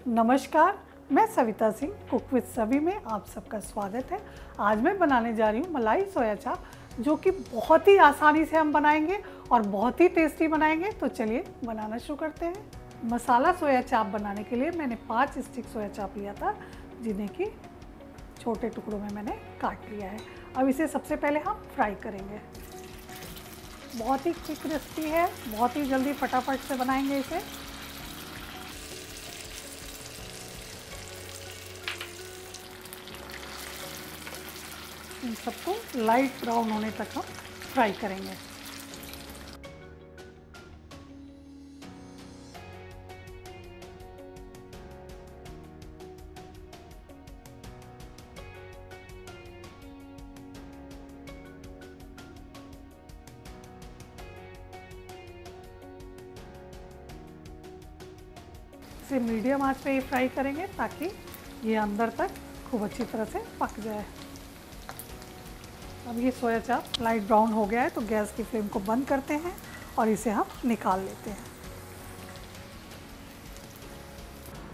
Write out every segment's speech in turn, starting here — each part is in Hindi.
नमस्कार, मैं सविता सिंह कुक विद सभी में आप सबका स्वागत है। आज मैं बनाने जा रही हूँ मलाई सोया चाप, जो कि बहुत ही आसानी से हम बनाएंगे और बहुत ही टेस्टी बनाएंगे। तो चलिए बनाना शुरू करते हैं। मसाला सोया चाप बनाने के लिए मैंने 5 स्टिक सोया चाप लिया था, जिन्हें कि छोटे टुकड़ों में मैंने काट लिया है। अब इसे सबसे पहले हम फ्राई करेंगे। बहुत ही क्विक रेसिपी है, बहुत ही जल्दी फटाफट से बनाएंगे इसे। इन सबको लाइट ब्राउन होने तक हम फ्राई करेंगे। इसे मीडियम आंच पे ही फ्राई करेंगे ताकि ये अंदर तक खूब अच्छी तरह से पक जाए। अब ये सोया चाप लाइट ब्राउन हो गया है, तो गैस की फ्लेम को बंद करते हैं और इसे हम निकाल लेते हैं।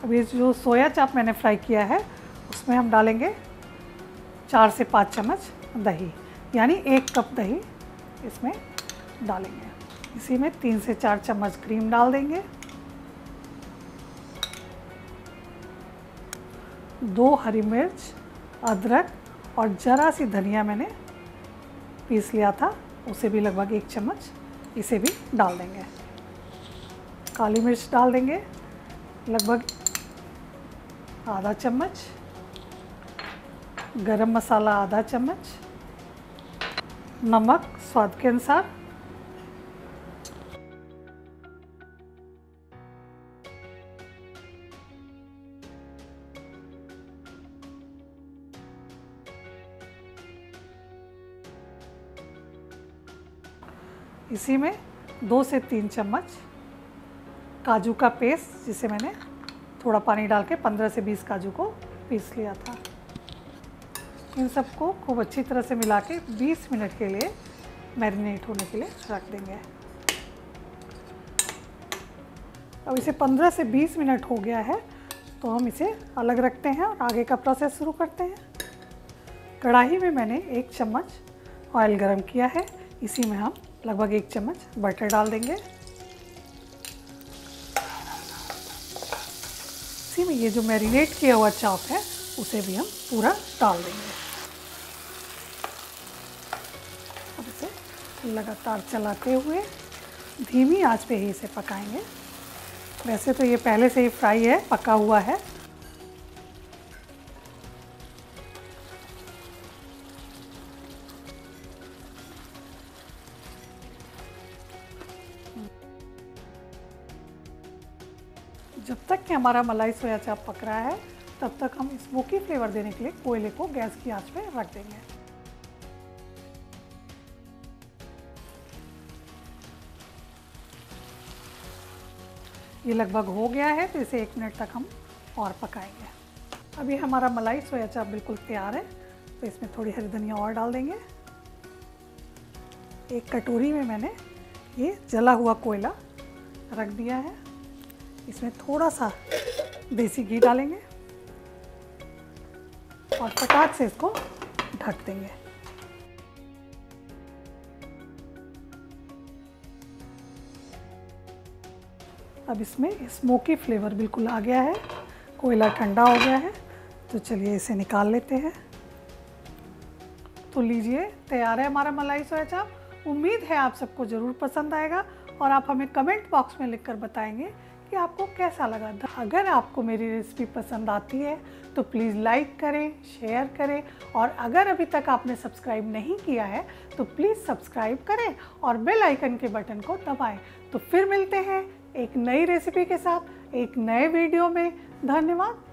अब ये जो सोया चाप मैंने फ्राई किया है, उसमें हम डालेंगे 4 से 5 चम्मच दही, यानी 1 कप दही इसमें डालेंगे। इसी में 3 से 4 चम्मच क्रीम डाल देंगे। 2 हरी मिर्च, अदरक और ज़रा सी धनिया मैंने पीस लिया था, उसे भी लगभग 1 चम्मच इसे भी डाल देंगे। काली मिर्च डाल देंगे लगभग आधा चम्मच, गरम मसाला आधा चम्मच, नमक स्वाद के अनुसार, इसी में 2 से 3 चम्मच काजू का पेस्ट, जिसे मैंने थोड़ा पानी डाल के 15 से 20 काजू को पीस लिया था। इन सबको खूब अच्छी तरह से मिला के 20 मिनट के लिए मैरिनेट होने के लिए रख देंगे। अब इसे 15 से 20 मिनट हो गया है, तो हम इसे अलग रखते हैं और आगे का प्रोसेस शुरू करते हैं। कढ़ाई में मैंने 1 चम्मच ऑयल गरम किया है, इसी में हम लगभग 1 चम्मच बटर डाल देंगे। इसी में ये जो मैरिनेट किया हुआ चाप है, उसे भी हम पूरा डाल देंगे। अब इसे लगातार चलाते हुए धीमी आंच पे ही इसे पकाएंगे। वैसे तो ये पहले से ही फ्राई है, पका हुआ है। जब तक कि हमारा मलाई सोया चाप पक रहा है, तब तक हम स्मोकी फ्लेवर देने के लिए कोयले को गैस की आंच पे रख देंगे। ये लगभग हो गया है, तो इसे 1 मिनट तक हम और पकाएंगे। अभी हमारा मलाई सोया चाप बिल्कुल तैयार है, तो इसमें थोड़ी हरी धनिया और डाल देंगे। 1 कटोरी में मैंने ये जला हुआ कोयला रख दिया है, इसमें थोड़ा सा देसी घी डालेंगे और फटाक से इसको ढक देंगे। अब इसमें स्मोकी फ्लेवर बिल्कुल आ गया है, कोयला ठंडा हो गया है, तो चलिए इसे निकाल लेते हैं। तो लीजिए, तैयार है हमारा मलाई सोया चाप। उम्मीद है आप सबको ज़रूर पसंद आएगा और आप हमें कमेंट बॉक्स में लिखकर बताएंगे कि आपको कैसा लगा। अगर आपको मेरी रेसिपी पसंद आती है तो प्लीज़ लाइक करें, शेयर करें, और अगर अभी तक आपने सब्सक्राइब नहीं किया है तो प्लीज़ सब्सक्राइब करें और बेल आइकन के बटन को दबाएं। तो फिर मिलते हैं एक नई रेसिपी के साथ एक नए वीडियो में। धन्यवाद।